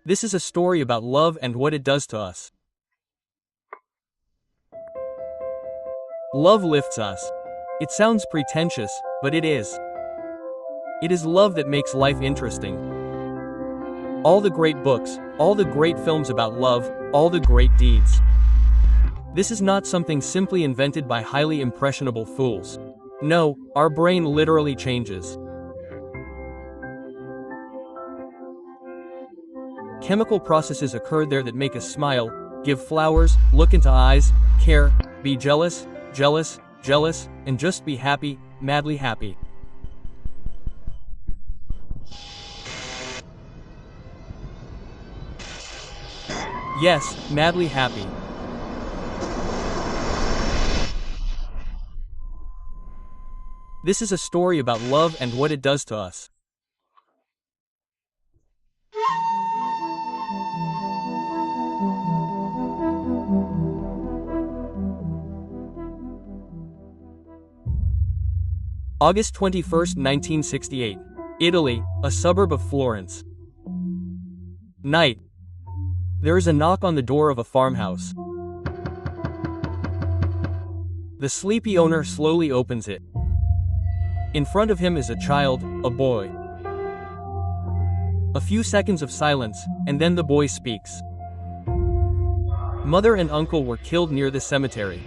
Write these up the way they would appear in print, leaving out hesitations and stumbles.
This is a story about love and what it does to us. Love lifts us. It sounds pretentious, but it is. It is love that makes life interesting. All the great books, all the great films about love, all the great deeds. This is not something simply invented by highly impressionable fools. No, our brain literally changes. Chemical processes occur there that make us smile, give flowers, look into eyes, care, be jealous, jealous, and just be happy, madly happy. Yes, madly happy. This is a story about love and what it does to us. August 21st, 1968. Italy, a suburb of Florence. Night. There is a knock on the door of a farmhouse. The sleepy owner slowly opens it. In front of him is a child, a boy. A few seconds of silence, and then the boy speaks. Mother and uncle were killed near the cemetery.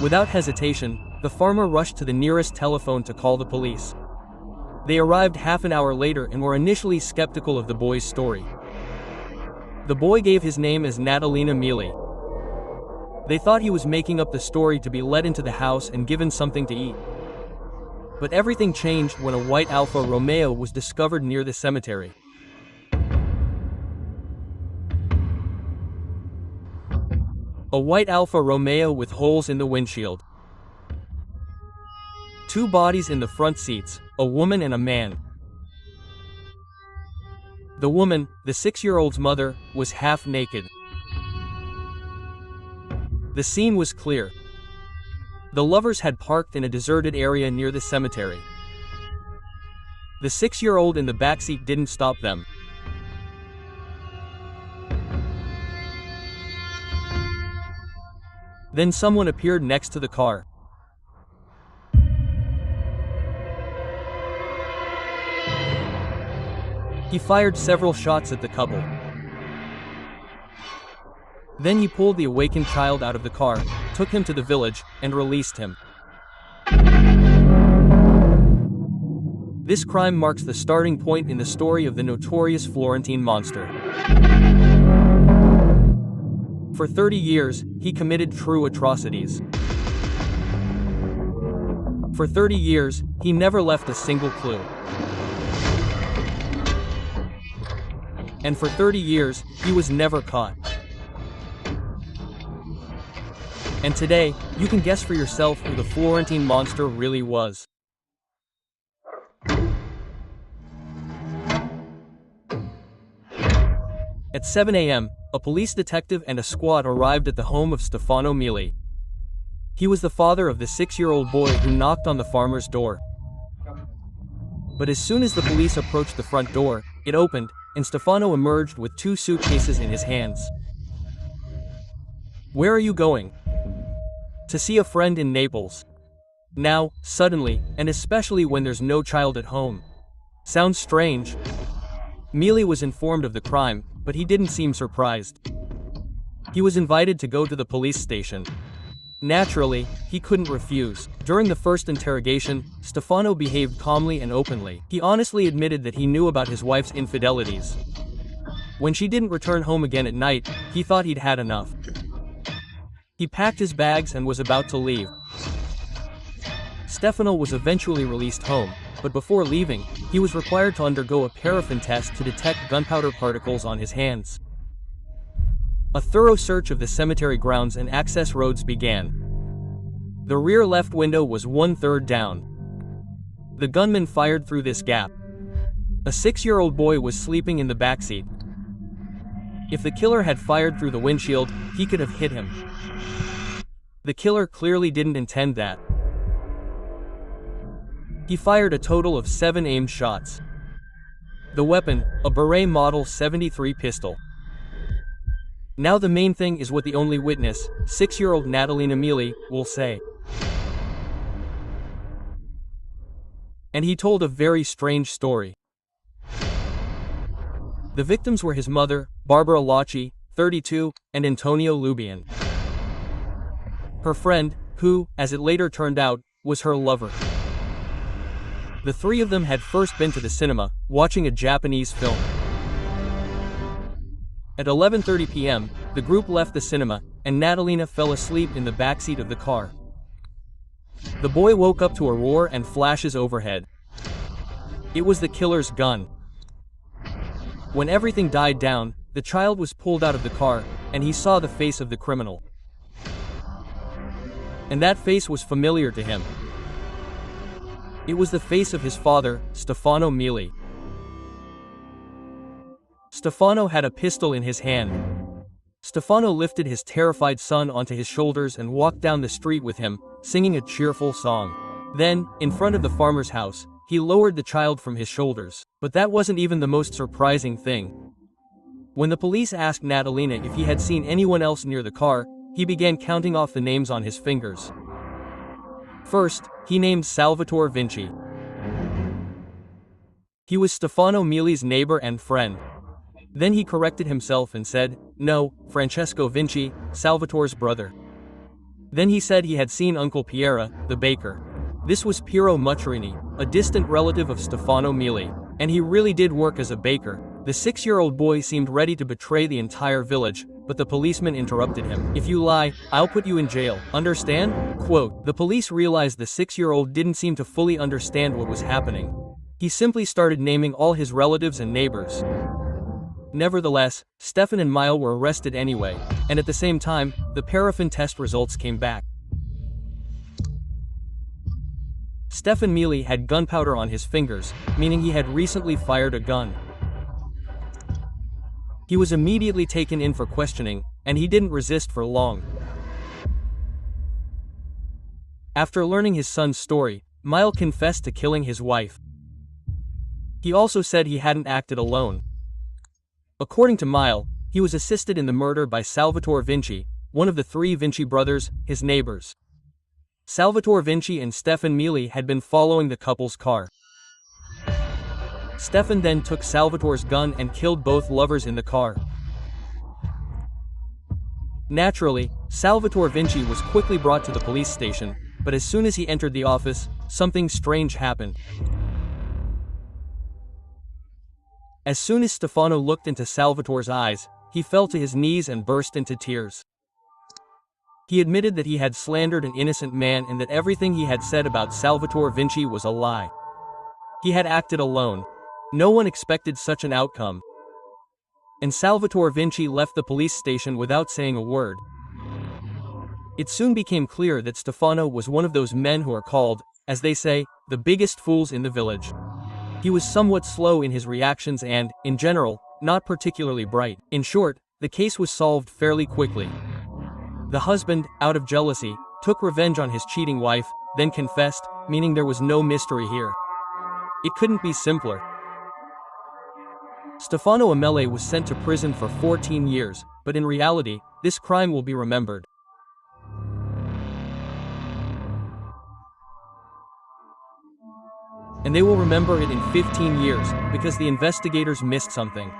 Without hesitation, the farmer rushed to the nearest telephone to call the police. They arrived half an hour later and were initially skeptical of the boy's story. The boy gave his name as Natalina Mili. They thought he was making up the story to be let into the house and given something to eat. But everything changed when a white Alfa Romeo was discovered near the cemetery. A white Alfa Romeo with holes in the windshield. Two bodies in the front seats, a woman and a man. The woman, the 6-year-old's mother, was half naked. The scene was clear. The lovers had parked in a deserted area near the cemetery. The 6-year-old in the backseat didn't stop them. Then someone appeared next to the car. He fired several shots at the couple. Then he pulled the awakened child out of the car, took him to the village, and released him. This crime marks the starting point in the story of the notorious Florentine monster. For 30 years, he committed true atrocities. For 30 years, he never left a single clue. And for 30 years, he was never caught. And today, you can guess for yourself who the Florentine monster really was. At 7 a.m., a police detective and a squad arrived at the home of Stefano Mili. He was the father of the 6-year-old boy who knocked on the farmer's door. But as soon as the police approached the front door, it opened, and Stefano emerged with 2 suitcases in his hands. "Where are you going?" "To see a friend in Naples." Now, suddenly, and especially when there's no child at home. Sounds strange. Mili was informed of the crime, but he didn't seem surprised. He was invited to go to the police station. Naturally, he couldn't refuse. During the first interrogation, Stefano behaved calmly and openly. He honestly admitted that he knew about his wife's infidelities. When she didn't return home again at night, he thought he'd had enough. He packed his bags and was about to leave. Stefano was eventually released home, but before leaving, he was required to undergo a paraffin test to detect gunpowder particles on his hands. A thorough search of the cemetery grounds and access roads began. The rear left window was 1/3 down. The gunman fired through this gap. A 6-year-old boy was sleeping in the backseat. If the killer had fired through the windshield, he could have hit him. The killer clearly didn't intend that. He fired a total of 7 aimed shots. The weapon, a Beret Model 73 pistol. Now the main thing is what the only witness, 6-year-old Natalina Mealy, will say. And he told a very strange story. The victims were his mother, Barbara Locci, 32, and Antonio Lubian. Her friend, who, as it later turned out, was her lover. The three of them had first been to the cinema, watching a Japanese film. At 11:30 p.m., the group left the cinema, and Natalina fell asleep in the backseat of the car. The boy woke up to a roar and flashes overhead. It was the killer's gun. When everything died down, the child was pulled out of the car, and he saw the face of the criminal. And that face was familiar to him. It was the face of his father, Stefano Mealy. Stefano had a pistol in his hand. Stefano lifted his terrified son onto his shoulders and walked down the street with him, singing a cheerful song. Then, in front of the farmer's house, he lowered the child from his shoulders. But that wasn't even the most surprising thing. When the police asked Natalina if he had seen anyone else near the car, he began counting off the names on his fingers. First, he named Salvatore Vinci. He was Stefano Mealy's neighbor and friend. Then he corrected himself and said, no, Francesco Vinci, Salvatore's brother. Then he said he had seen Uncle Piera, the baker. This was Piero Muccirini, a distant relative of Stefano Mealy, and he really did work as a baker. The 6-year-old boy seemed ready to betray the entire village, but the policeman interrupted him. If you lie, I'll put you in jail, understand? Quote, the police realized the 6-year-old didn't seem to fully understand what was happening. He simply started naming all his relatives and neighbors. Nevertheless, Stefan and Mile were arrested anyway, and at the same time, the paraffin test results came back. Stefan Mealy had gunpowder on his fingers, meaning he had recently fired a gun. He was immediately taken in for questioning, and he didn't resist for long. After learning his son's story, Mile confessed to killing his wife. He also said he hadn't acted alone. According to Mile, he was assisted in the murder by Salvatore Vinci, one of the 3 Vinci brothers, his neighbors. Salvatore Vinci and Stefan Mealy had been following the couple's car. Stefan then took Salvatore's gun and killed both lovers in the car. Naturally, Salvatore Vinci was quickly brought to the police station, but as soon as he entered the office, something strange happened. As soon as Stefano looked into Salvatore's eyes, he fell to his knees and burst into tears. He admitted that he had slandered an innocent man and that everything he had said about Salvatore Vinci was a lie. He had acted alone. No one expected such an outcome. And Salvatore Vinci left the police station without saying a word. It soon became clear that Stefano was one of those men who are called, as they say, the biggest fools in the village. He was somewhat slow in his reactions and, in general, not particularly bright. In short, the case was solved fairly quickly. The husband, out of jealousy, took revenge on his cheating wife, then confessed, meaning there was no mystery here. It couldn't be simpler. Stefano Amele was sent to prison for 14 years, but in reality, this crime will be remembered. And they will remember it in 15 years, because the investigators missed something.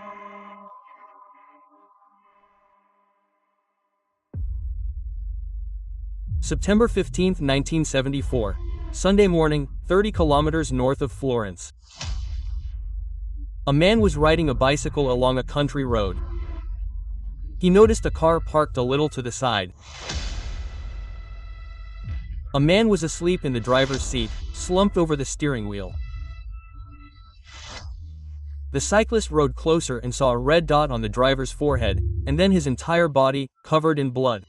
September 15, 1974. Sunday morning, 30 kilometers north of Florence. A man was riding a bicycle along a country road. He noticed a car parked a little to the side. A man was asleep in the driver's seat, slumped over the steering wheel. The cyclist rode closer and saw a red dot on the driver's forehead, and then his entire body, covered in blood.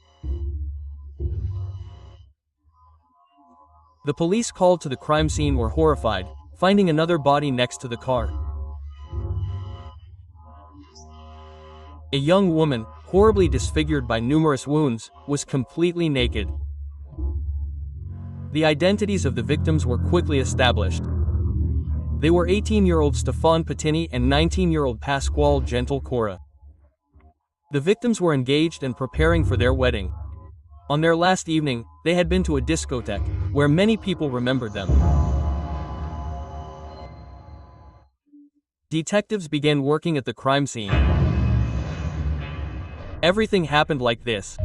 The police called to the crime scene were horrified, finding another body next to the car. A young woman, horribly disfigured by numerous wounds, was completely naked. The identities of the victims were quickly established. They were 18-year-old Stefan Patini and 19-year-old Pasquale Gentilcora. The victims were engaged and preparing for their wedding. On their last evening, they had been to a discotheque, where many people remembered them. Detectives began working at the crime scene. Everything happened like this.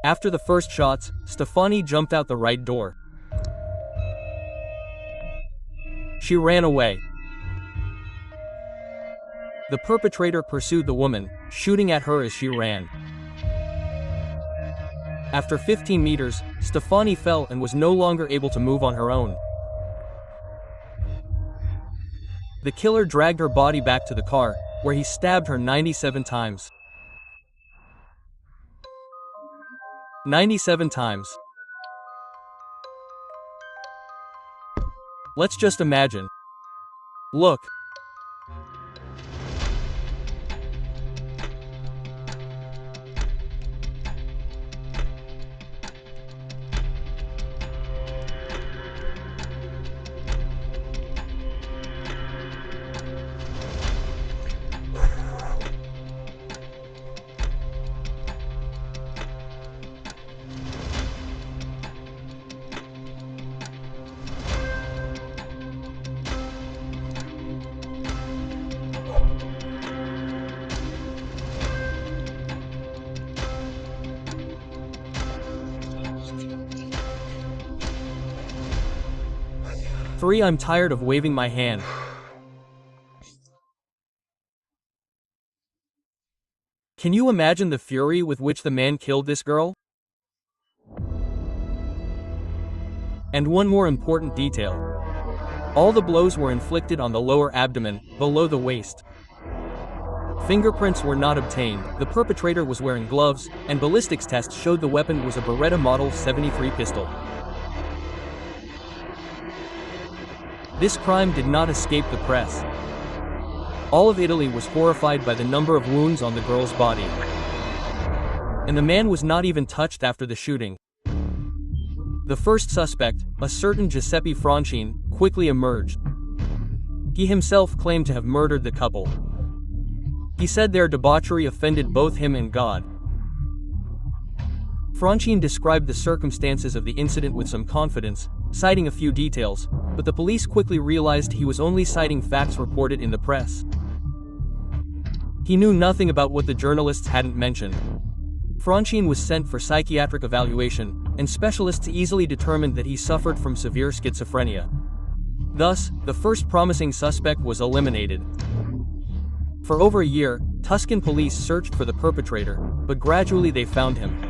After the first shots, Stefani jumped out the right door. She ran away. The perpetrator pursued the woman, shooting at her as she ran. After 15 meters, Stefani fell and was no longer able to move on her own. The killer dragged her body back to the car, where he stabbed her 97 times. 97 times. Let's just imagine. Look. Three, I'm tired of waving my hand. Can you imagine the fury with which the man killed this girl? And one more important detail. All the blows were inflicted on the lower abdomen, below the waist. Fingerprints were not obtained, the perpetrator was wearing gloves, and ballistics tests showed the weapon was a Beretta Model 73 pistol. This crime did not escape the press. All of Italy was horrified by the number of wounds on the girl's body. And the man was not even touched after the shooting. The first suspect, a certain Giuseppe Francine, quickly emerged. He himself claimed to have murdered the couple. He said their debauchery offended both him and God. Francine described the circumstances of the incident with some confidence, citing a few details, but the police quickly realized he was only citing facts reported in the press. He knew nothing about what the journalists hadn't mentioned. Francine was sent for psychiatric evaluation, and specialists easily determined that he suffered from severe schizophrenia. Thus, the first promising suspect was eliminated. For over a year, Tuscan police searched for the perpetrator, but gradually they found him.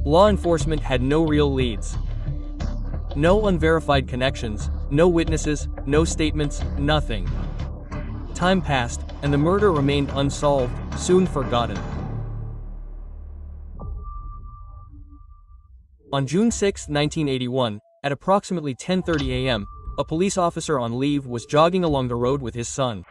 Law enforcement had no real leads. No unverified connections, no witnesses, no statements, nothing. Time passed, and the murder remained unsolved, soon forgotten. On June 6, 1981, at approximately 10:30 a.m., a police officer on leave was jogging along the road with his son.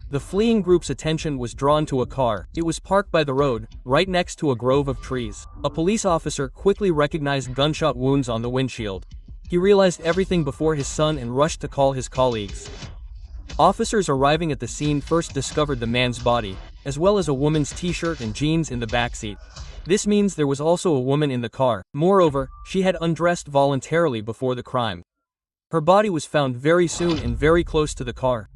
The fleeing group's attention was drawn to a car. It was parked by the road, right next to a grove of trees. A police officer quickly recognized gunshot wounds on the windshield. He realized everything before his son and rushed to call his colleagues. Officers arriving at the scene first discovered the man's body, as well as a woman's t-shirt and jeans in the backseat. This means there was also a woman in the car. Moreover, she had undressed voluntarily before the crime. Her body was found very soon and very close to the car.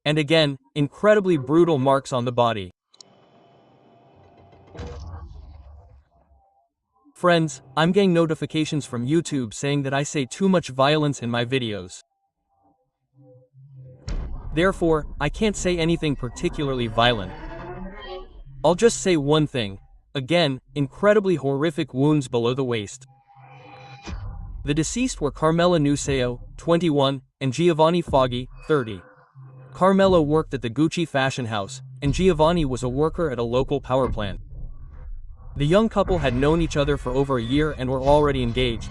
And again, incredibly brutal marks on the body. Friends, I'm getting notifications from YouTube saying that I say too much violence in my videos. Therefore, I can't say anything particularly violent. I'll just say one thing. Again, incredibly horrific wounds below the waist. The deceased were Carmela Nuceo, 21, and Giovanni Foggi, 30. Carmela worked at the Gucci fashion house, and Giovanni was a worker at a local power plant. The young couple had known each other for over a year and were already engaged.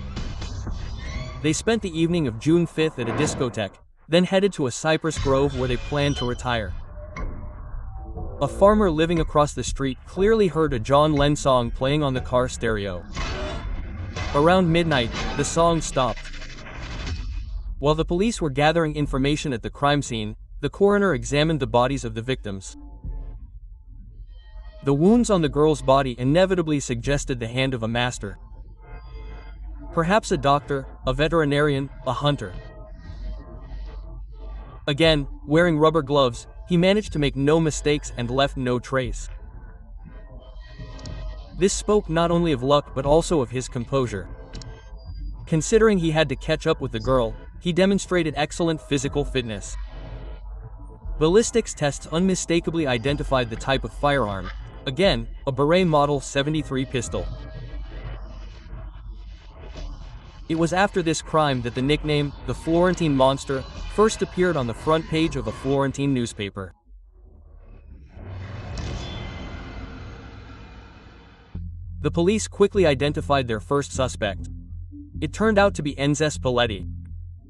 They spent the evening of June 5th at a discotheque, then headed to a cypress grove where they planned to retire. A farmer living across the street clearly heard a John Lennon song playing on the car stereo. Around midnight, the song stopped. While the police were gathering information at the crime scene, the coroner examined the bodies of the victims. The wounds on the girl's body inevitably suggested the hand of a master. Perhaps a doctor, a veterinarian, a hunter. Again, wearing rubber gloves, he managed to make no mistakes and left no trace. This spoke not only of luck but also of his composure. Considering he had to catch up with the girl, he demonstrated excellent physical fitness. Ballistics tests unmistakably identified the type of firearm. Again, a Beret Model 73 pistol. It was after this crime that the nickname, the Florentine Monster, first appeared on the front page of a Florentine newspaper. The police quickly identified their first suspect. It turned out to be Enzo Spalletti.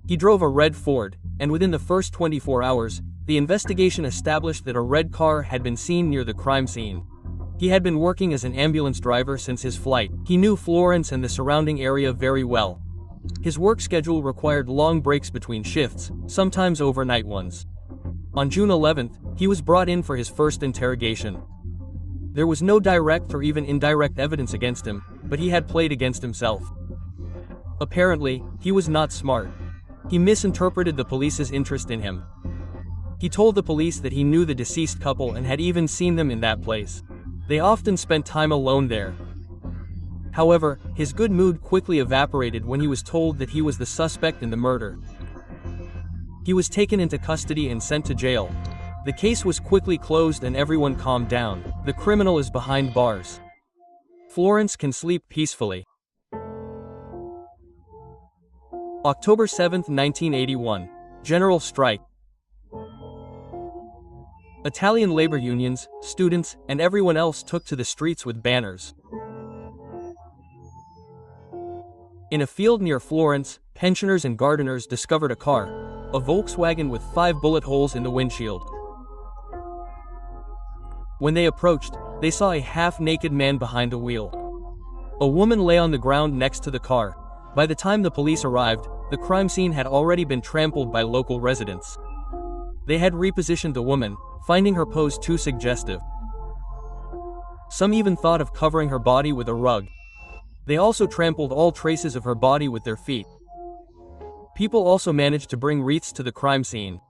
He drove a red Ford, and within the first 24 hours, the investigation established that a red car had been seen near the crime scene. He had been working as an ambulance driver since his flight. He knew Florence and the surrounding area very well. His work schedule required long breaks between shifts, sometimes overnight ones. On June 11th, he was brought in for his first interrogation. There was no direct or even indirect evidence against him, but he had played against himself. Apparently, he was not smart. He misinterpreted the police's interest in him. He told the police that he knew the deceased couple and had even seen them in that place. They often spent time alone there. However, his good mood quickly evaporated when he was told that he was the suspect in the murder. He was taken into custody and sent to jail. The case was quickly closed and everyone calmed down. The criminal is behind bars. Florence can sleep peacefully. October 7, 1981. General strike. Italian labor unions, students, and everyone else took to the streets with banners. In a field near Florence, pensioners and gardeners discovered a car, a Volkswagen with 5 bullet holes in the windshield. When they approached, they saw a half-naked man behind the wheel. A woman lay on the ground next to the car. By the time the police arrived, the crime scene had already been trampled by local residents. They had repositioned the woman, finding her pose too suggestive. Some even thought of covering her body with a rug. They also trampled all traces of her body with their feet. People also managed to bring wreaths to the crime scene.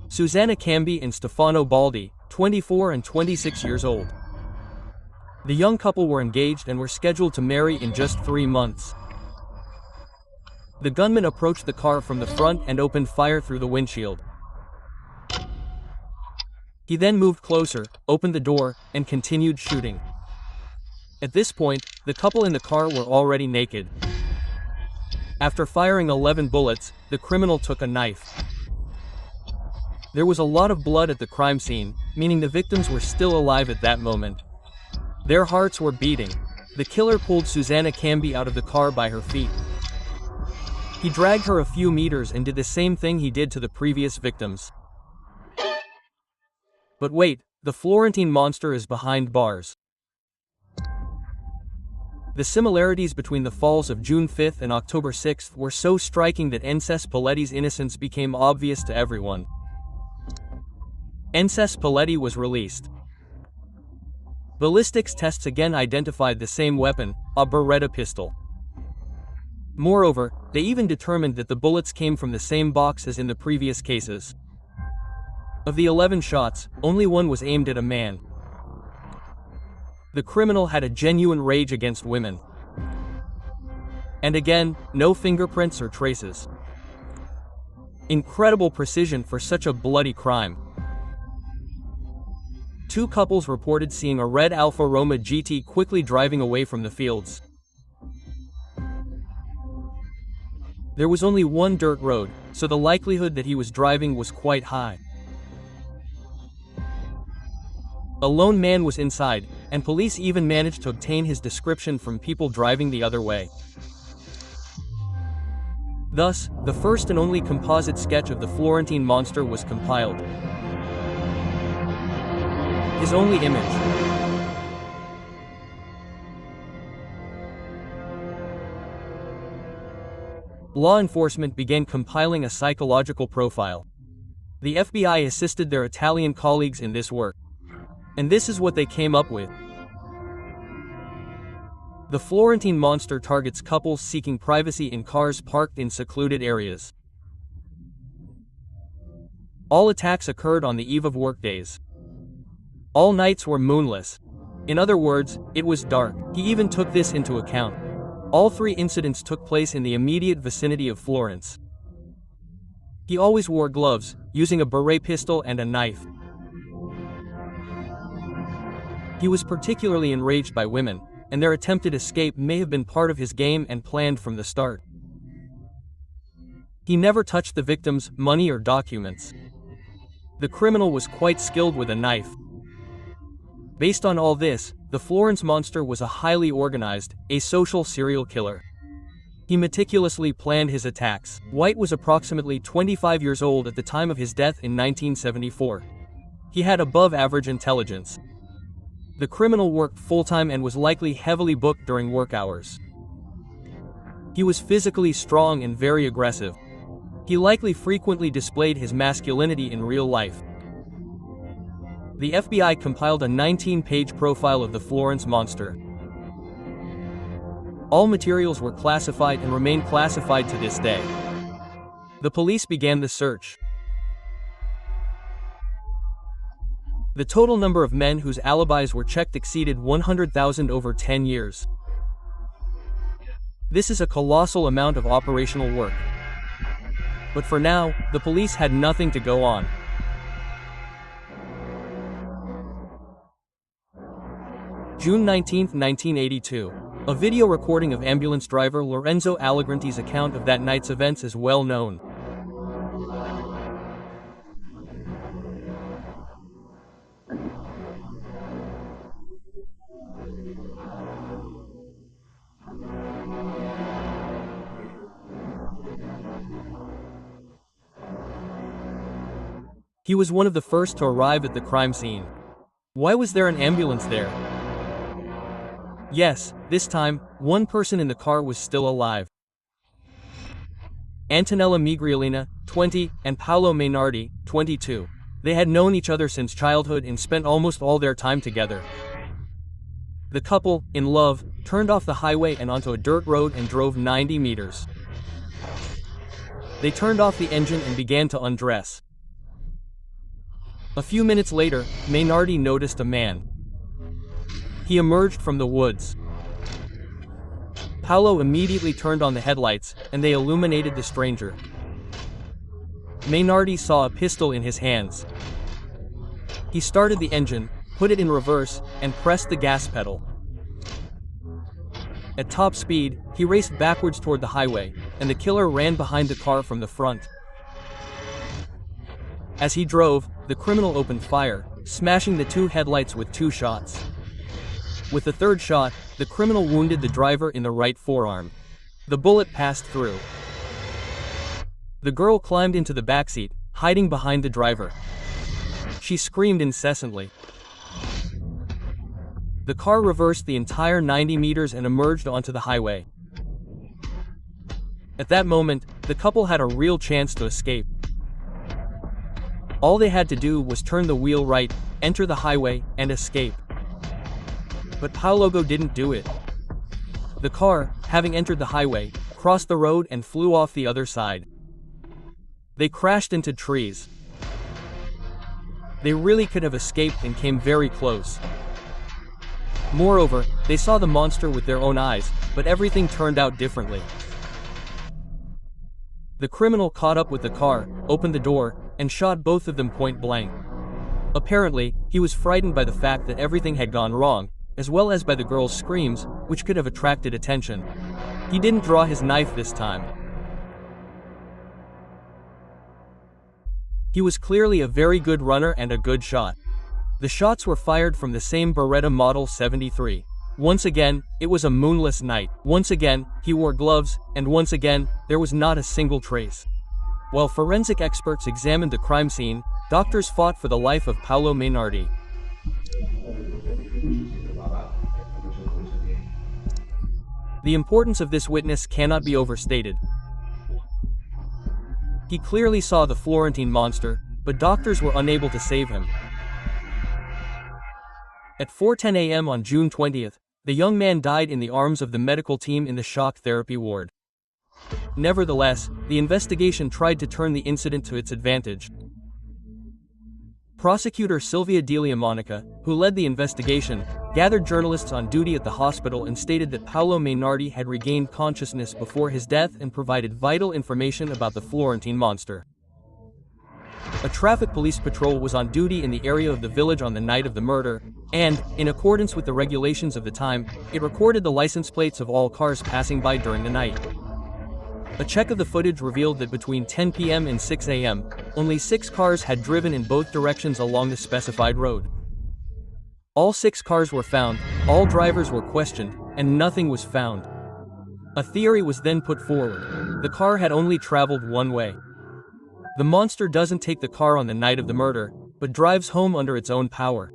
Susanna Cambi and Stefano Baldi, 24 and 26 years old. The young couple were engaged and were scheduled to marry in just 3 months. The gunman approached the car from the front and opened fire through the windshield. He then moved closer, opened the door, and continued shooting. At this point, the couple in the car were already naked. After firing 11 bullets, the criminal took a knife. There was a lot of blood at the crime scene, meaning the victims were still alive at that moment. Their hearts were beating. The killer pulled Susanna Cambi out of the car by her feet. He dragged her a few meters and did the same thing he did to the previous victims. But wait, the Florentine Monster is behind bars. The similarities between the falls of June 5 and October 6 were so striking that Enzo Spalletti's innocence became obvious to everyone. Enzo Spalletti was released. Ballistics tests again identified the same weapon, a Beretta pistol. Moreover, they even determined that the bullets came from the same box as in the previous cases. Of the 11 shots, only one was aimed at a man. The criminal had a genuine rage against women. And again, no fingerprints or traces. Incredible precision for such a bloody crime. 2 couples reported seeing a red Alfa Romeo GT quickly driving away from the fields. There was only one dirt road, so the likelihood that he was driving was quite high. A lone man was inside, and police even managed to obtain his description from people driving the other way. Thus, the first and only composite sketch of the Florentine Monster was compiled. His only image. law enforcement began compiling a psychological profile. The FBI assisted their Italian colleagues in this work. And this is what they came up with. The Florentine monster targets couples seeking privacy in cars parked in secluded areas. All attacks occurred on the eve of workdays. All nights were moonless. In other words, it was dark. He even took this into account. All 3 incidents took place in the immediate vicinity of Florence. He always wore gloves, using a beret pistol and a knife. He was particularly enraged by women, and their attempted escape may have been part of his game and planned from the start. He never touched the victims' money or documents. The criminal was quite skilled with a knife. Based on all this, the Florence monster was a highly organized, asocial serial killer. He meticulously planned his attacks. White was approximately 25 years old at the time of his death in 1974. He had above-average intelligence. The criminal worked full-time and was likely heavily booked during work hours. He was physically strong and very aggressive. He likely frequently displayed his masculinity in real life. The FBI compiled a 19-page profile of the Florence monster. All materials were classified and remain classified to this day. The police began the search. The total number of men whose alibis were checked exceeded 100,000 over 10 years. This is a colossal amount of operational work. But for now, the police had nothing to go on. June 19, 1982. A video recording of ambulance driver Lorenzo Allegranti's account of that night's events is well known. He was one of the first to arrive at the crime scene. Why was there an ambulance there? Yes, this time, one person in the car was still alive. Antonella Migriolina, 20, and Paolo Mainardi, 22. They had known each other since childhood and spent almost all their time together. The couple, in love, turned off the highway and onto a dirt road and drove 90 meters. They turned off the engine and began to undress. A few minutes later, Mainardi noticed a man. He emerged from the woods. Paolo immediately turned on the headlights, and they illuminated the stranger. Mainardi saw a pistol in his hands. He started the engine, put it in reverse, and pressed the gas pedal. At top speed, he raced backwards toward the highway, and the killer ran behind the car from the front. As he drove, the criminal opened fire, smashing the 2 headlights with 2 shots. With the 3rd shot, the criminal wounded the driver in the right forearm. The bullet passed through. The girl climbed into the backseat, hiding behind the driver. She screamed incessantly. The car reversed the entire 90 meters and emerged onto the highway. At that moment, the couple had a real chance to escape. All they had to do was turn the wheel right, enter the highway, and escape. But Paolo didn't do it. The car, having entered the highway, crossed the road and flew off the other side. They crashed into trees. They really could have escaped and came very close. Moreover, they saw the monster with their own eyes, but everything turned out differently. The criminal caught up with the car, opened the door, and shot both of them point blank. Apparently, he was frightened by the fact that everything had gone wrong, as well as by the girl's screams, which could have attracted attention. He didn't draw his knife this time. He was clearly a very good runner and a good shot. The shots were fired from the same Beretta Model 73. Once again, it was a moonless night. Once again, he wore gloves, and once again, there was not a single trace. While forensic experts examined the crime scene, doctors fought for the life of Paolo Mainardi. The importance of this witness cannot be overstated. He clearly saw the Florentine monster, but doctors were unable to save him. At 4:10 a.m. on June 20th, the young man died in the arms of the medical team in the shock therapy ward. Nevertheless, the investigation tried to turn the incident to its advantage. Prosecutor Silvia Monica, who led the investigation, gathered journalists on duty at the hospital and stated that Paolo Mainardi had regained consciousness before his death and provided vital information about the Florentine monster. A traffic police patrol was on duty in the area of the village on the night of the murder, and, in accordance with the regulations of the time, it recorded the license plates of all cars passing by during the night. A check of the footage revealed that between 10 p.m. and 6 a.m., only 6 cars had driven in both directions along the specified road. All 6 cars were found, all drivers were questioned, and nothing was found. A theory was then put forward. The car had only traveled one way. The monster doesn't take the car on the night of the murder, but drives home under its own power.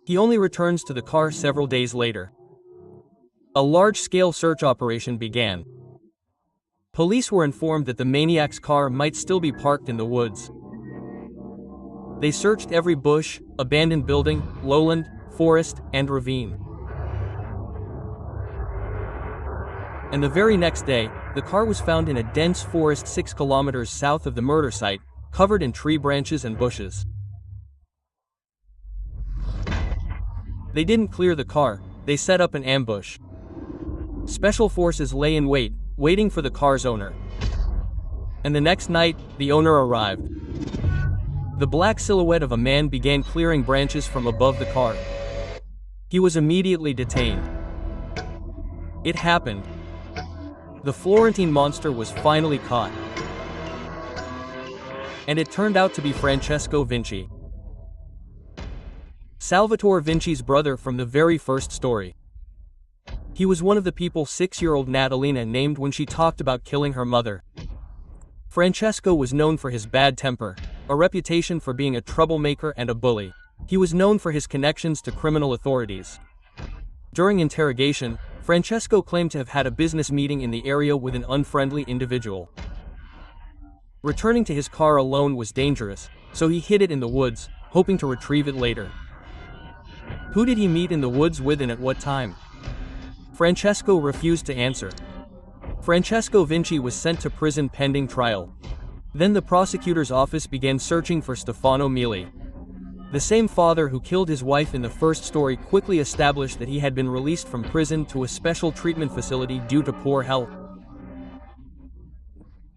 He only returns to the car several days later. A large-scale search operation began. Police were informed that the maniac's car might still be parked in the woods. They searched every bush, abandoned building, lowland, forest, and ravine. And the very next day, the car was found in a dense forest 6 kilometers south of the murder site, covered in tree branches and bushes. They didn't clear the car, they set up an ambush. Special forces lay in wait, waiting for the car's owner. And the next night, the owner arrived. The black silhouette of a man began clearing branches from above the car. He was immediately detained. It happened. The Florentine monster was finally caught. And it turned out to be Francesco Vinci. Salvatore Vinci's brother from the very first story. He was one of the people 6-year-old Natalina named when she talked about killing her mother. Francesco was known for his bad temper, a reputation for being a troublemaker and a bully. He was known for his connections to criminal authorities. During interrogation, Francesco claimed to have had a business meeting in the area with an unfriendly individual. Returning to his car alone was dangerous, so he hid it in the woods, hoping to retrieve it later. Who did he meet in the woods with and at what time? Francesco refused to answer. Francesco Vinci was sent to prison pending trial. Then the prosecutor's office began searching for Stefano Mili. The same father who killed his wife in the first story quickly established that he had been released from prison to a special treatment facility due to poor health.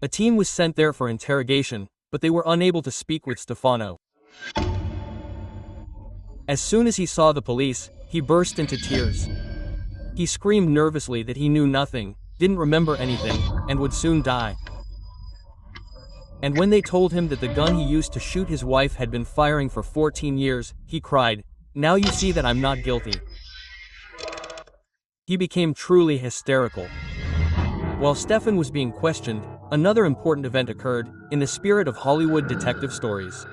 A team was sent there for interrogation, but they were unable to speak with Stefano. As soon as he saw the police, he burst into tears. He screamed nervously that he knew nothing, didn't remember anything, and would soon die. And when they told him that the gun he used to shoot his wife had been firing for 14 years, he cried, "Now you see that I'm not guilty." He became truly hysterical. While Stefan was being questioned, another important event occurred, in the spirit of Hollywood detective stories.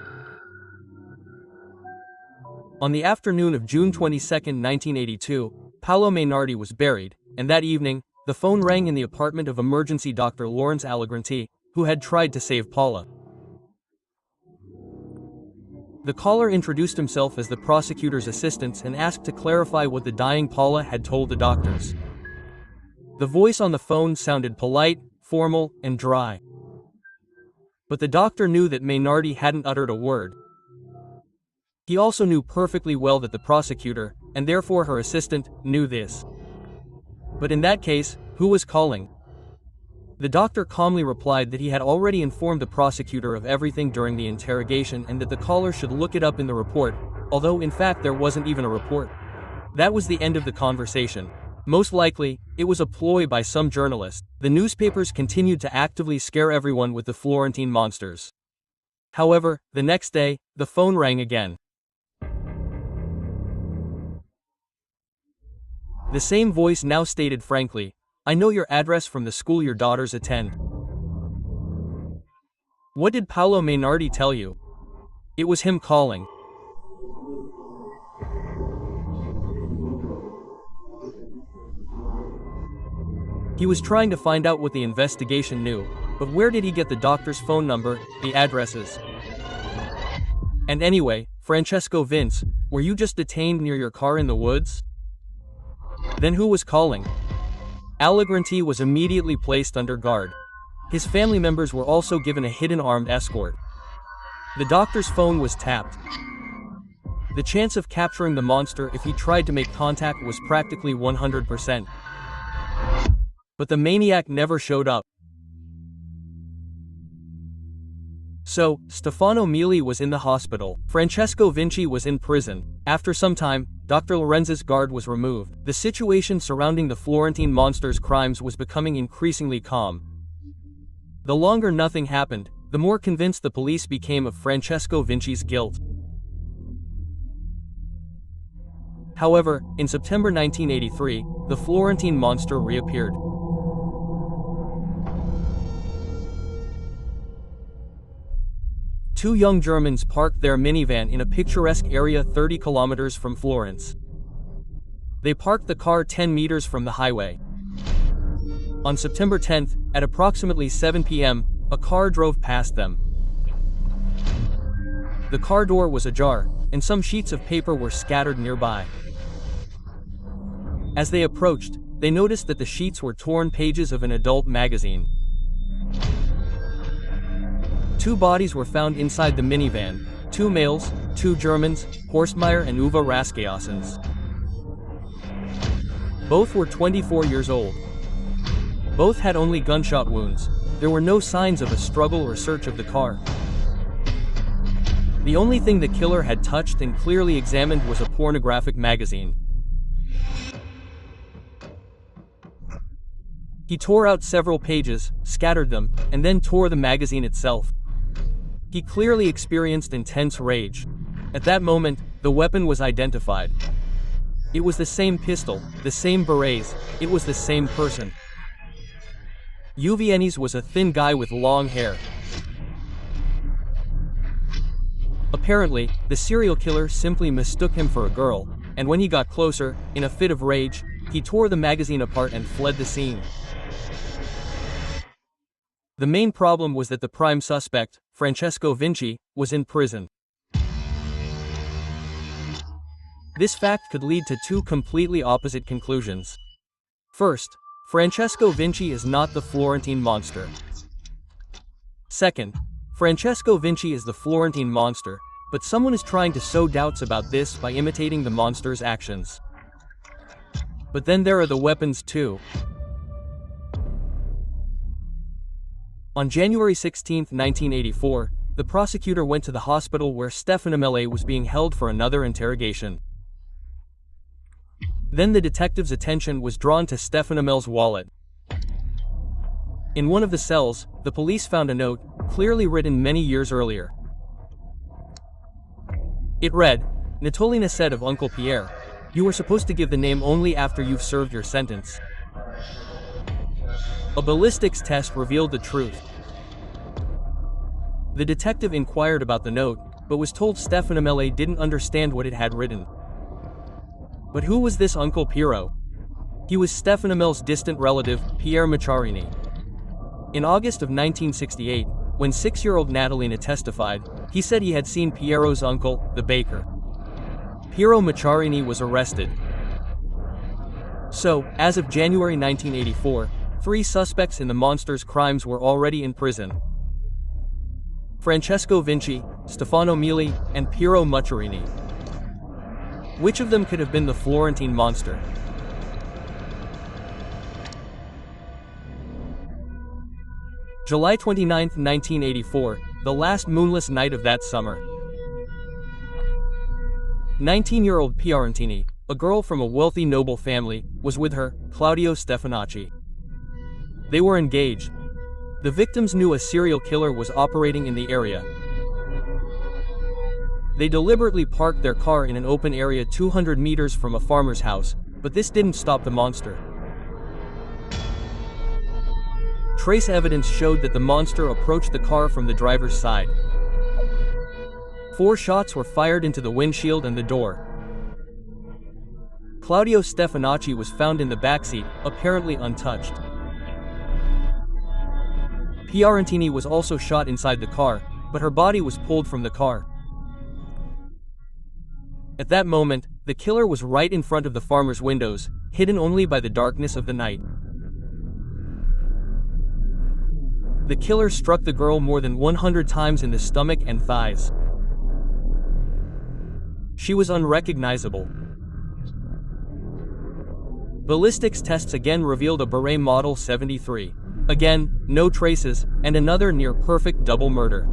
On the afternoon of June 22, 1982, Paolo Mainardi was buried, and that evening, the phone rang in the apartment of emergency doctor Lawrence Allegranti, who had tried to save Paula. The caller introduced himself as the prosecutor's assistant and asked to clarify what the dying Paula had told the doctors. The voice on the phone sounded polite, formal, and dry. But the doctor knew that Mainardi hadn't uttered a word. He also knew perfectly well that the prosecutor, and therefore her assistant, knew this. But in that case, who was calling? The doctor calmly replied that he had already informed the prosecutor of everything during the interrogation and that the caller should look it up in the report, although in fact there wasn't even a report. That was the end of the conversation. Most likely, it was a ploy by some journalist. The newspapers continued to actively scare everyone with the Florentine monsters. However, the next day, the phone rang again. The same voice now stated frankly, "I know your address from the school your daughters attend." What did Paolo Mainardi tell you? It was him calling. He was trying to find out what the investigation knew, But where did he get the doctor's phone number, the addresses? And anyway, Francesco Vince, were you just detained near your car in the woods? Then who was calling? Allegranti was immediately placed under guard. His family members were also given a hidden armed escort. The doctor's phone was tapped. The chance of capturing the monster if he tried to make contact was practically 100%. But the maniac never showed up. So, Stefano Mili was in the hospital. Francesco Vinci was in prison. After some time, Dr. Lorenz's guard was removed. The situation surrounding the Florentine monster's crimes was becoming increasingly calm. The longer nothing happened, the more convinced the police became of Francesco Vinci's guilt. However, in September 1983, the Florentine monster reappeared. Two young Germans parked their minivan in a picturesque area 30 kilometers from Florence. They parked the car 10 meters from the highway. On September 10th, at approximately 7 p.m., a car drove past them. The car door was ajar, and some sheets of paper were scattered nearby. As they approached, they noticed that the sheets were torn pages of an adult magazine. Two bodies were found inside the minivan, two males, two Germans, Horstmeyer and Uwe Raskeassens. Both were 24 years old. Both had only gunshot wounds. There were no signs of a struggle or search of the car. The only thing the killer had touched and clearly examined was a pornographic magazine. He tore out several pages, scattered them, and then tore the magazine itself. He clearly experienced intense rage. At that moment, the weapon was identified. It was the same pistol, the same berets, it was the same person. Uvenis was a thin guy with long hair. Apparently, the serial killer simply mistook him for a girl, and when he got closer, in a fit of rage, he tore the magazine apart and fled the scene. The main problem was that the prime suspect, Francesco Vinci, was in prison. This fact could lead to two completely opposite conclusions. First, Francesco Vinci is not the Florentine monster. Second, Francesco Vinci is the Florentine monster, but someone is trying to sow doubts about this by imitating the monster's actions. But then there are the weapons too. On January 16, 1984, the prosecutor went to the hospital where Stefano Mili was being held for another interrogation. Then the detective's attention was drawn to Stefano Mili's wallet. In one of the cells, the police found a note, clearly written many years earlier. It read, "Natolina said of Uncle Pierre, you were supposed to give the name only after you've served your sentence." A ballistics test revealed the truth. The detective inquired about the note, but was told Stefano Mili didn't understand what it had written. But who was this Uncle Piero? He was Stefano Mili's distant relative, Pierre Macciarini. In August of 1968, when 6-year-old Natalina testified, he said he had seen Piero's uncle, the baker. Piero Macciarini was arrested. So, as of January 1984, 3 suspects in the monster's crimes were already in prison. Francesco Vinci, Stefano Mili, and Piero Macciarini. Which of them could have been the Florentine monster? July 29, 1984, the last moonless night of that summer. 19-year-old Piarantini, a girl from a wealthy noble family, was with her, Claudio Stefanacci. They were engaged. The victims knew a serial killer was operating in the area. They deliberately parked their car in an open area 200 meters from a farmer's house, but this didn't stop the monster. Trace evidence showed that the monster approached the car from the driver's side. 4 shots were fired into the windshield and the door. Claudio Stefanacci was found in the backseat, apparently untouched. Fiorentini was also shot inside the car, but her body was pulled from the car. At that moment, the killer was right in front of the farmer's windows, hidden only by the darkness of the night. The killer struck the girl more than 100 times in the stomach and thighs. She was unrecognizable. Ballistics tests again revealed a Beret Model 73. Again, no traces, and another near-perfect double murder.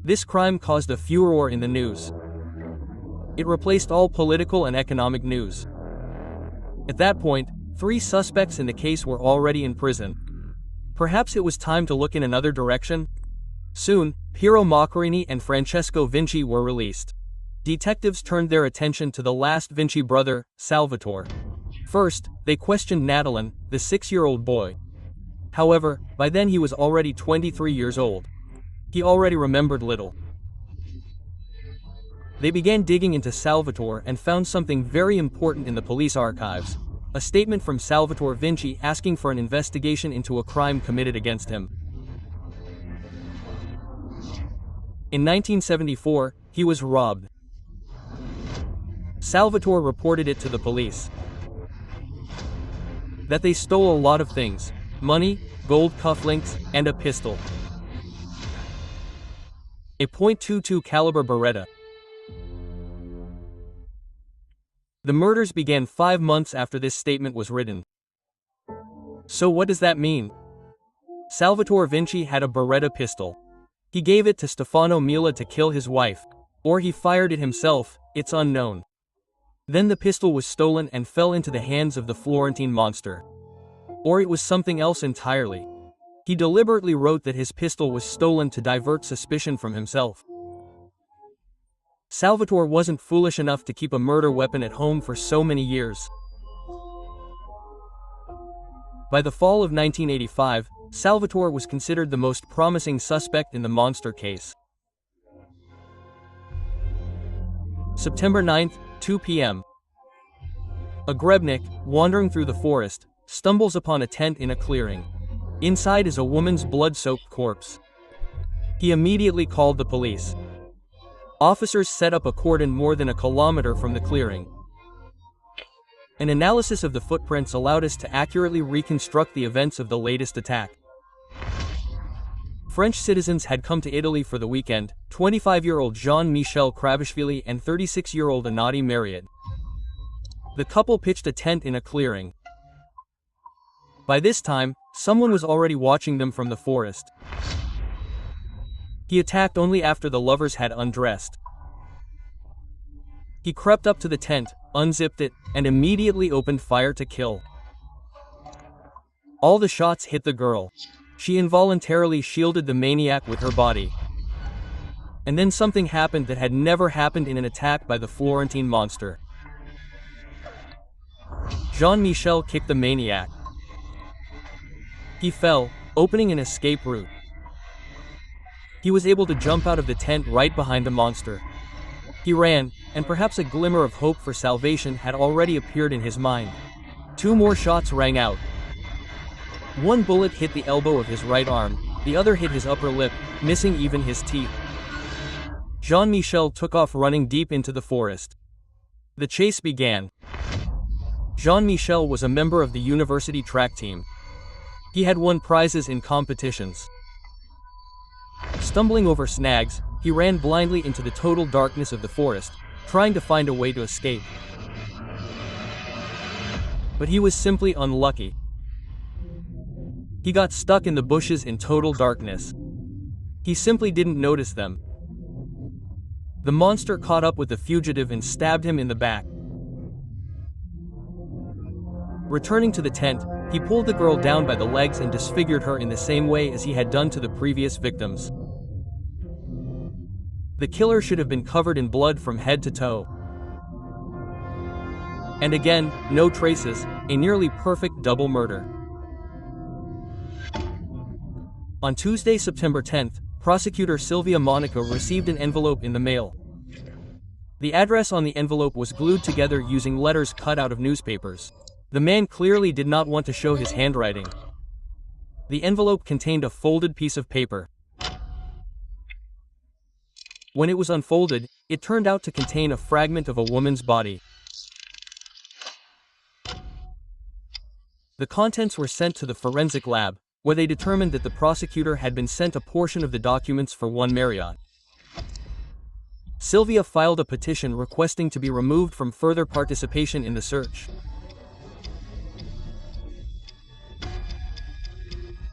This crime caused a furor in the news. It replaced all political and economic news. At that point, 3 suspects in the case were already in prison. Perhaps it was time to look in another direction? Soon, Piero Macchiarini and Francesco Vinci were released. Detectives turned their attention to the last Vinci brother, Salvatore. First, they questioned Natalin, the 6-year-old boy. However, by then he was already 23 years old. He already remembered little. They began digging into Salvatore and found something very important in the police archives. A statement from Salvatore Vinci asking for an investigation into a crime committed against him. In 1974, he was robbed. Salvatore reported it to the police. That they stole a lot of things: money, gold cufflinks, and a pistol. A .22 caliber Beretta. The murders began 5 months after this statement was written. So what does that mean? Salvatore Vinci had a Beretta pistol. He gave it to Stefano Mila to kill his wife. Or he fired it himself, it's unknown. Then the pistol was stolen and fell into the hands of the Florentine monster. Or it was something else entirely. He deliberately wrote that his pistol was stolen to divert suspicion from himself. Salvatore wasn't foolish enough to keep a murder weapon at home for so many years. By the fall of 1985, Salvatore was considered the most promising suspect in the monster case. September 9, 2 p.m. A Grebnik, wandering through the forest, stumbles upon a tent in a clearing. Inside is a woman's blood-soaked corpse. He immediately called the police. Officers set up a cordon more than a kilometer from the clearing. An analysis of the footprints allowed us to accurately reconstruct the events of the latest attack. French citizens had come to Italy for the weekend: 25-year-old Jean-Michel Krabishvili and 36-year-old Anati Marriott. The couple pitched a tent in a clearing. By this time, someone was already watching them from the forest. He attacked only after the lovers had undressed. He crept up to the tent, unzipped it, and immediately opened fire to kill. All the shots hit the girl. She involuntarily shielded the maniac with her body. And then something happened that had never happened in an attack by the Florentine monster. Jean-Michel kicked the maniac. He fell, opening an escape route. He was able to jump out of the tent right behind the monster. He ran, and perhaps a glimmer of hope for salvation had already appeared in his mind. 2 more shots rang out. One bullet hit the elbow of his right arm, the other hit his upper lip, missing even his teeth. Jean-Michel took off running deep into the forest. The chase began. Jean-Michel was a member of the university track team. He had won prizes in competitions. Stumbling over snags, he ran blindly into the total darkness of the forest, trying to find a way to escape. But he was simply unlucky. He got stuck in the bushes in total darkness. He simply didn't notice them. The monster caught up with the fugitive and stabbed him in the back. Returning to the tent, he pulled the girl down by the legs and disfigured her in the same way as he had done to the previous victims. The killer should have been covered in blood from head to toe. And again, no traces, a nearly perfect double murder. On Tuesday, September 10th, prosecutor Silvia Monaco received an envelope in the mail. The address on the envelope was glued together using letters cut out of newspapers. The man clearly did not want to show his handwriting. The envelope contained a folded piece of paper. When it was unfolded, it turned out to contain a fragment of a woman's body. The contents were sent to the forensic lab, where they determined that the prosecutor had been sent a portion of the documents for one Marriott. Sylvia filed a petition requesting to be removed from further participation in the search.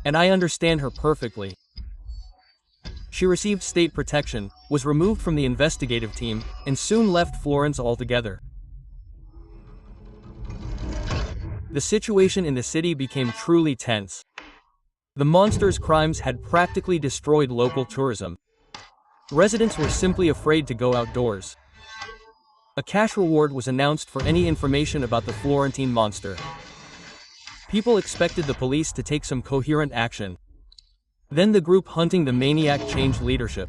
And I understand her perfectly. She received state protection, was removed from the investigative team, and soon left Florence altogether. The situation in the city became truly tense. The monster's crimes had practically destroyed local tourism. Residents were simply afraid to go outdoors. A cash reward was announced for any information about the Florentine monster. People expected the police to take some coherent action. Then the group hunting the maniac changed leadership.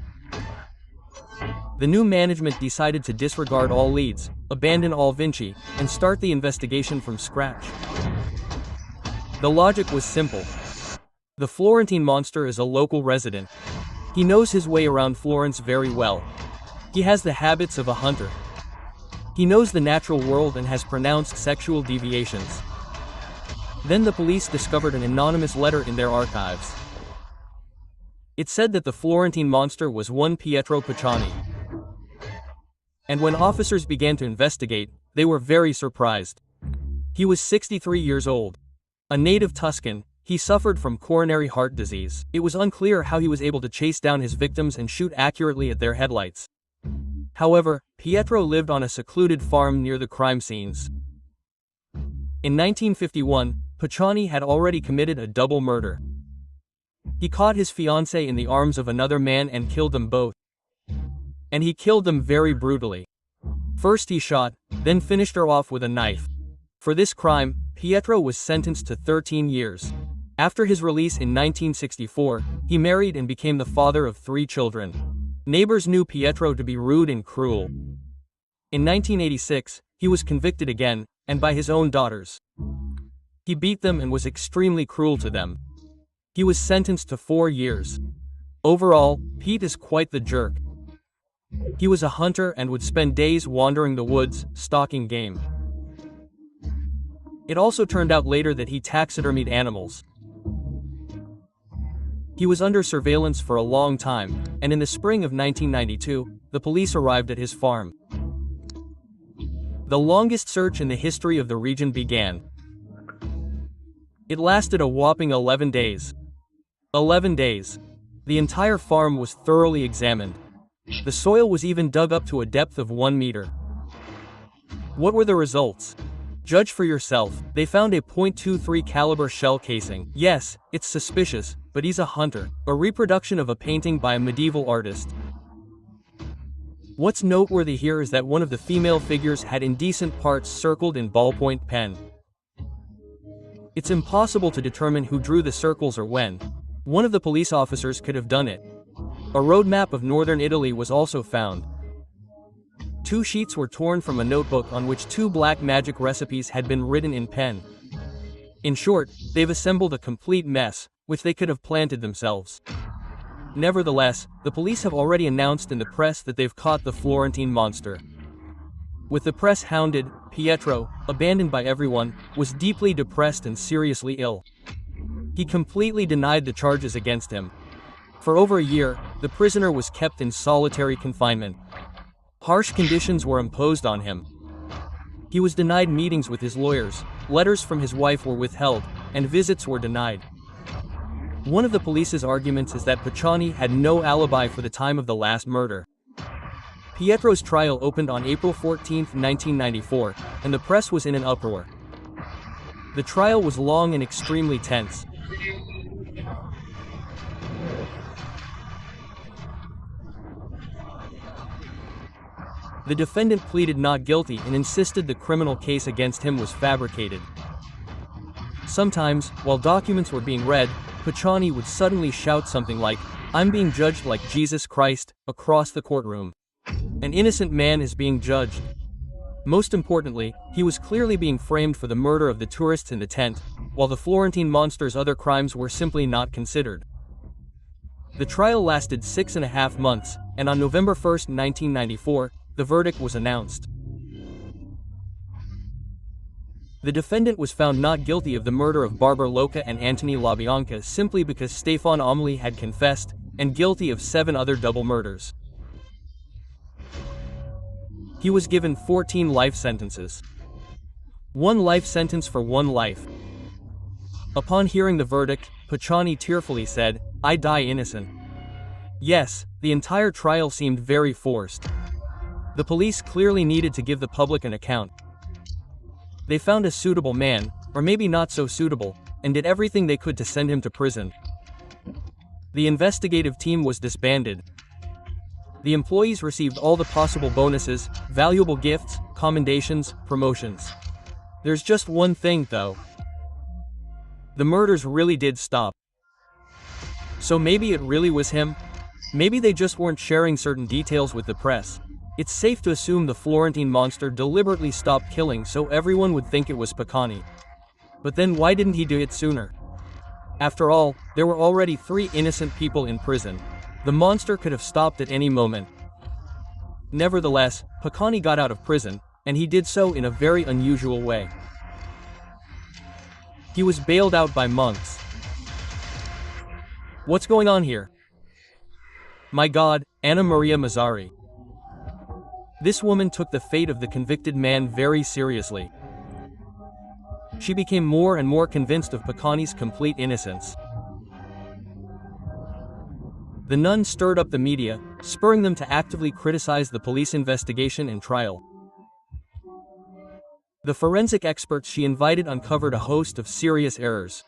The new management decided to disregard all leads, abandon all Vinci, and start the investigation from scratch. The logic was simple. The Florentine monster is a local resident. He knows his way around Florence very well. He has the habits of a hunter. He knows the natural world and has pronounced sexual deviations. Then the police discovered an anonymous letter in their archives. It said that the Florentine monster was one Pietro Picciani. And when officers began to investigate, they were very surprised. He was 63 years old. A native Tuscan, he suffered from coronary heart disease. It was unclear how he was able to chase down his victims and shoot accurately at their headlights. However, Pietro lived on a secluded farm near the crime scenes. In 1951, Picciani had already committed a double murder. He caught his fiancée in the arms of another man and killed them both. And he killed them very brutally. First he shot, then finished her off with a knife. For this crime, Pietro was sentenced to 13 years. After his release in 1964, he married and became the father of 3 children. Neighbors knew Pietro to be rude and cruel. In 1986, he was convicted again, and by his own daughters. He beat them and was extremely cruel to them. He was sentenced to 4 years. Overall, Pete is quite the jerk. He was a hunter and would spend days wandering the woods, stalking game. It also turned out later that he taxidermied animals. He was under surveillance for a long time, and in the spring of 1992, the police arrived at his farm. The longest search in the history of the region began. It lasted a whopping 11 days. 11 days. The entire farm was thoroughly examined. The soil was even dug up to a depth of 1 meter. What were the results? Judge for yourself. They found a .23 caliber shell casing. Yes, it's suspicious, but he's a hunter, a reproduction of a painting by a medieval artist. What's noteworthy here is that one of the female figures had indecent parts circled in ballpoint pen. It's impossible to determine who drew the circles or when. One of the police officers could have done it. A road map of northern Italy was also found. 2 sheets were torn from a notebook on which 2 black magic recipes had been written in pen. In short, they've assembled a complete mess, which they could have planted themselves. Nevertheless, the police have already announced in the press that they've caught the Florentine monster. With the press hounded, Pietro, abandoned by everyone, was deeply depressed and seriously ill. He completely denied the charges against him. For over a year, the prisoner was kept in solitary confinement. Harsh conditions were imposed on him. He was denied meetings with his lawyers, letters from his wife were withheld, and visits were denied. One of the police's arguments is that Picciani had no alibi for the time of the last murder. Pietro's trial opened on April 14, 1994, and the press was in an uproar. The trial was long and extremely tense. The defendant pleaded not guilty and insisted the criminal case against him was fabricated. Sometimes, while documents were being read, Picciani would suddenly shout something like, "I'm being judged like Jesus Christ," across the courtroom. An innocent man is being judged. Most importantly, he was clearly being framed for the murder of the tourists in the tent, while the Florentine monster's other crimes were simply not considered. The trial lasted 6.5 months, and on November 1, 1994, the verdict was announced. The defendant was found not guilty of the murder of Barbara Loca and Anthony LaBianca simply because Stefan Amelie had confessed, and guilty of 7 other double murders. He was given 14 life sentences. 1 life sentence for 1 life. Upon hearing the verdict, Pacciani tearfully said, "I die innocent." Yes, the entire trial seemed very forced. The police clearly needed to give the public an account. They found a suitable man, or maybe not so suitable, and did everything they could to send him to prison. The investigative team was disbanded. The employees received all the possible bonuses, valuable gifts, commendations, promotions. There's just one thing, though. The murders really did stop. So maybe it really was him? Maybe they just weren't sharing certain details with the press. It's safe to assume the Florentine monster deliberately stopped killing so everyone would think it was Pacciani. But then why didn't he do it sooner? After all, there were already 3 innocent people in prison. The monster could have stopped at any moment. Nevertheless, Pacciani got out of prison, and he did so in a very unusual way. He was bailed out by monks. What's going on here? My God, Anna Maria Mazzari. This woman took the fate of the convicted man very seriously. She became more and more convinced of Pacciani's complete innocence. The nun stirred up the media, spurring them to actively criticize the police investigation and trial. The forensic experts she invited uncovered a host of serious errors.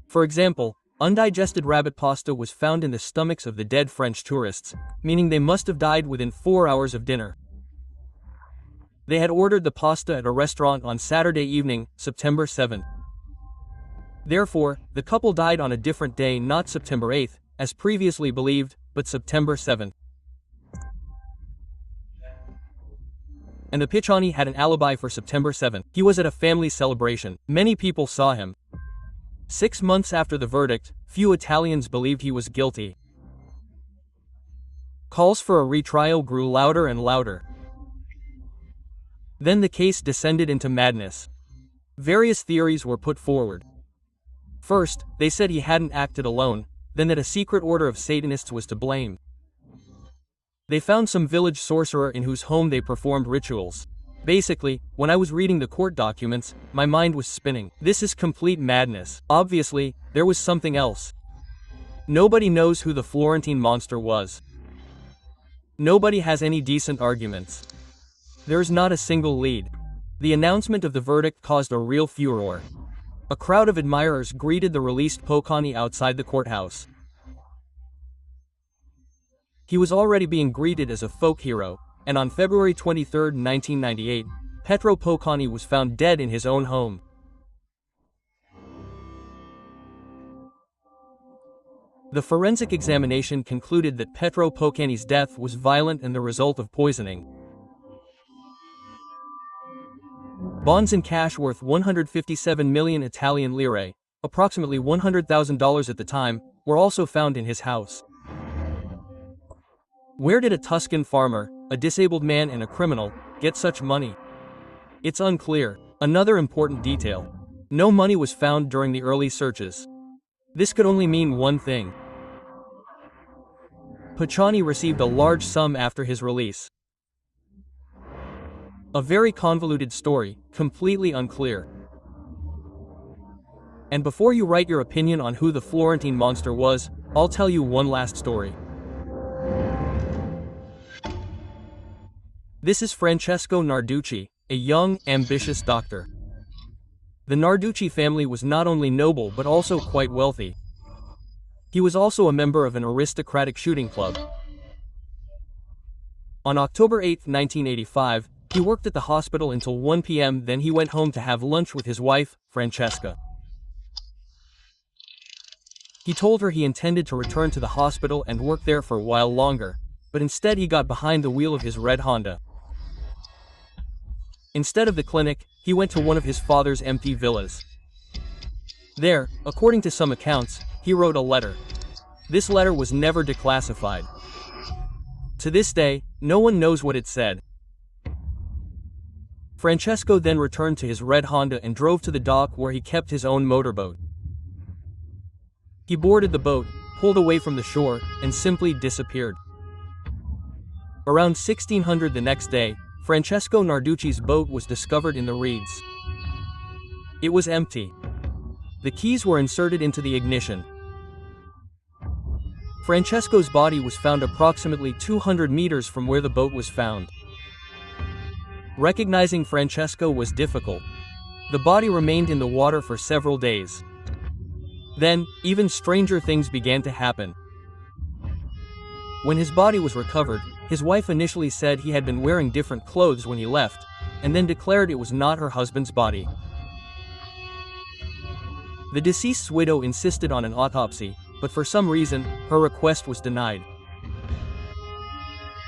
For example, undigested rabbit pasta was found in the stomachs of the dead French tourists, meaning they must have died within 4 hours of dinner. They had ordered the pasta at a restaurant on Saturday evening, September 7th. Therefore, the couple died on a different day, not September 8th, as previously believed, but September 7th. And the Pacciani had an alibi for September 7th. He was at a family celebration. Many people saw him. 6 months after the verdict, few Italians believed he was guilty. Calls for a retrial grew louder and louder. Then the case descended into madness. Various theories were put forward. First, they said he hadn't acted alone, then that a secret order of Satanists was to blame. They found some village sorcerer in whose home they performed rituals. Basically, when I was reading the court documents, my mind was spinning. This is complete madness. Obviously, there was something else. Nobody knows who the Florentine monster was. Nobody has any decent arguments. There's not a single lead. The announcement of the verdict caused a real furor. A crowd of admirers greeted the released Pacciani outside the courthouse. He was already being greeted as a folk hero, and on February 23, 1998, Pietro Pacciani was found dead in his own home. The forensic examination concluded that Pietro Pacciani's death was violent and the result of poisoning. Bonds in cash worth 157 million Italian lire, approximately $100,000 at the time, were also found in his house. Where did a Tuscan farmer, a disabled man and a criminal, get such money? It's unclear. Another important detail. No money was found during the early searches. This could only mean one thing. Pacciani received a large sum after his release. A very convoluted story, completely unclear. And before you write your opinion on who the Florentine monster was, I'll tell you one last story. This is Francesco Narducci, a young, ambitious doctor. The Narducci family was not only noble but also quite wealthy. He was also a member of an aristocratic shooting club. On October 8, 1985, he worked at the hospital until 1 p.m. Then he went home to have lunch with his wife, Francesca. He told her he intended to return to the hospital and work there for a while longer, but instead he got behind the wheel of his red Honda. Instead of the clinic, he went to one of his father's empty villas. There, according to some accounts, he wrote a letter. This letter was never declassified. To this day, no one knows what it said. Francesco then returned to his red Honda and drove to the dock where he kept his own motorboat. He boarded the boat, pulled away from the shore, and simply disappeared. Around 1600 the next day, Francesco Narducci's boat was discovered in the reeds. It was empty. The keys were inserted into the ignition. Francesco's body was found approximately 200 meters from where the boat was found. Recognizing Francesco was difficult. The body remained in the water for several days. Then, even stranger things began to happen. When his body was recovered, his wife initially said he had been wearing different clothes when he left, and then declared it was not her husband's body. The deceased's widow insisted on an autopsy, but for some reason, her request was denied.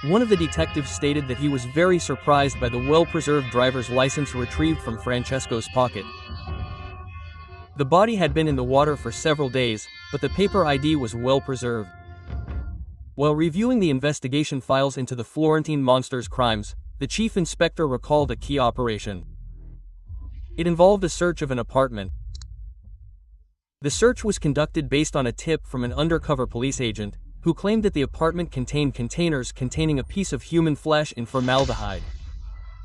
One of the detectives stated that he was very surprised by the well-preserved driver's license retrieved from Francesco's pocket. The body had been in the water for several days, but the paper ID was well preserved. While reviewing the investigation files into the Florentine monster's crimes, the chief inspector recalled a key operation. It involved a search of an apartment. The search was conducted based on a tip from an undercover police agent, who claimed that the apartment contained containers containing a piece of human flesh in formaldehyde.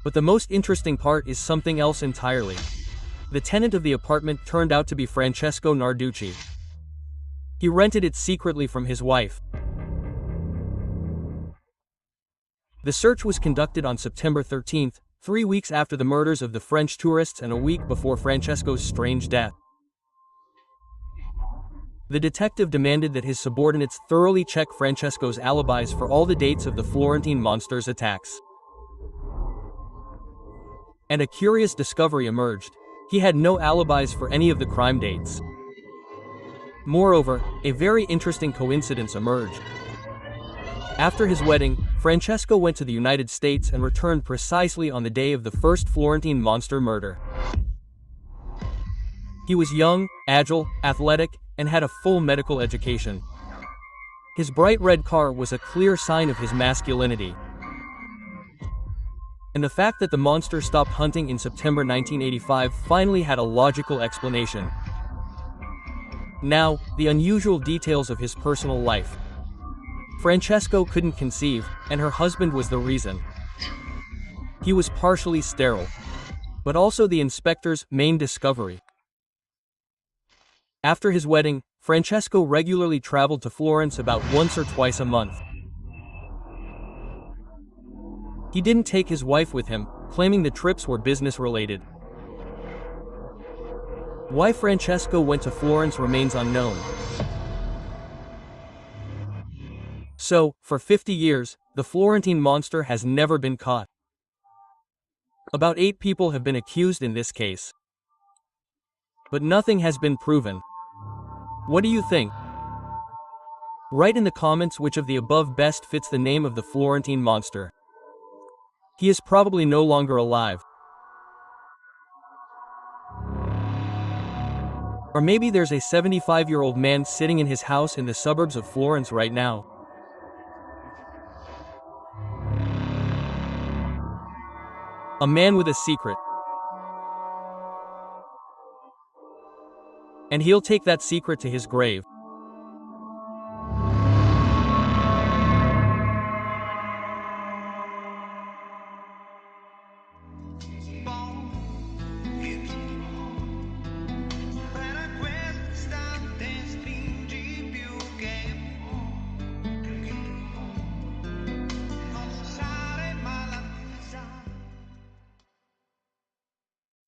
But the most interesting part is something else entirely. The tenant of the apartment turned out to be Francesco Narducci. He rented it secretly from his wife. The search was conducted on September 13, 3 weeks after the murders of the French tourists and a week before Francesco's strange death. The detective demanded that his subordinates thoroughly check Francesco's alibis for all the dates of the Florentine monster's attacks. And a curious discovery emerged. He had no alibis for any of the crime dates. Moreover, a very interesting coincidence emerged. After his wedding, Francesco went to the United States and returned precisely on the day of the first Florentine monster murder. He was young, agile, athletic, and had a full medical education. His bright red car was a clear sign of his masculinity. And the fact that the monster stopped hunting in September 1985 finally had a logical explanation. Now, the unusual details of his personal life. Francesco couldn't conceive, and her husband was the reason. He was partially sterile. But also the inspector's main discovery. After his wedding, Francesco regularly traveled to Florence about once or twice a month. He didn't take his wife with him, claiming the trips were business-related. Why Francesco went to Florence remains unknown. So, for 50 years, the Florentine monster has never been caught. About 8 people have been accused in this case. But nothing has been proven. What do you think? Write in the comments which of the above best fits the name of the Florentine monster. He is probably no longer alive. Or maybe there's a 75-year-old man sitting in his house in the suburbs of Florence right now. A man with a secret. And he'll take that secret to his grave.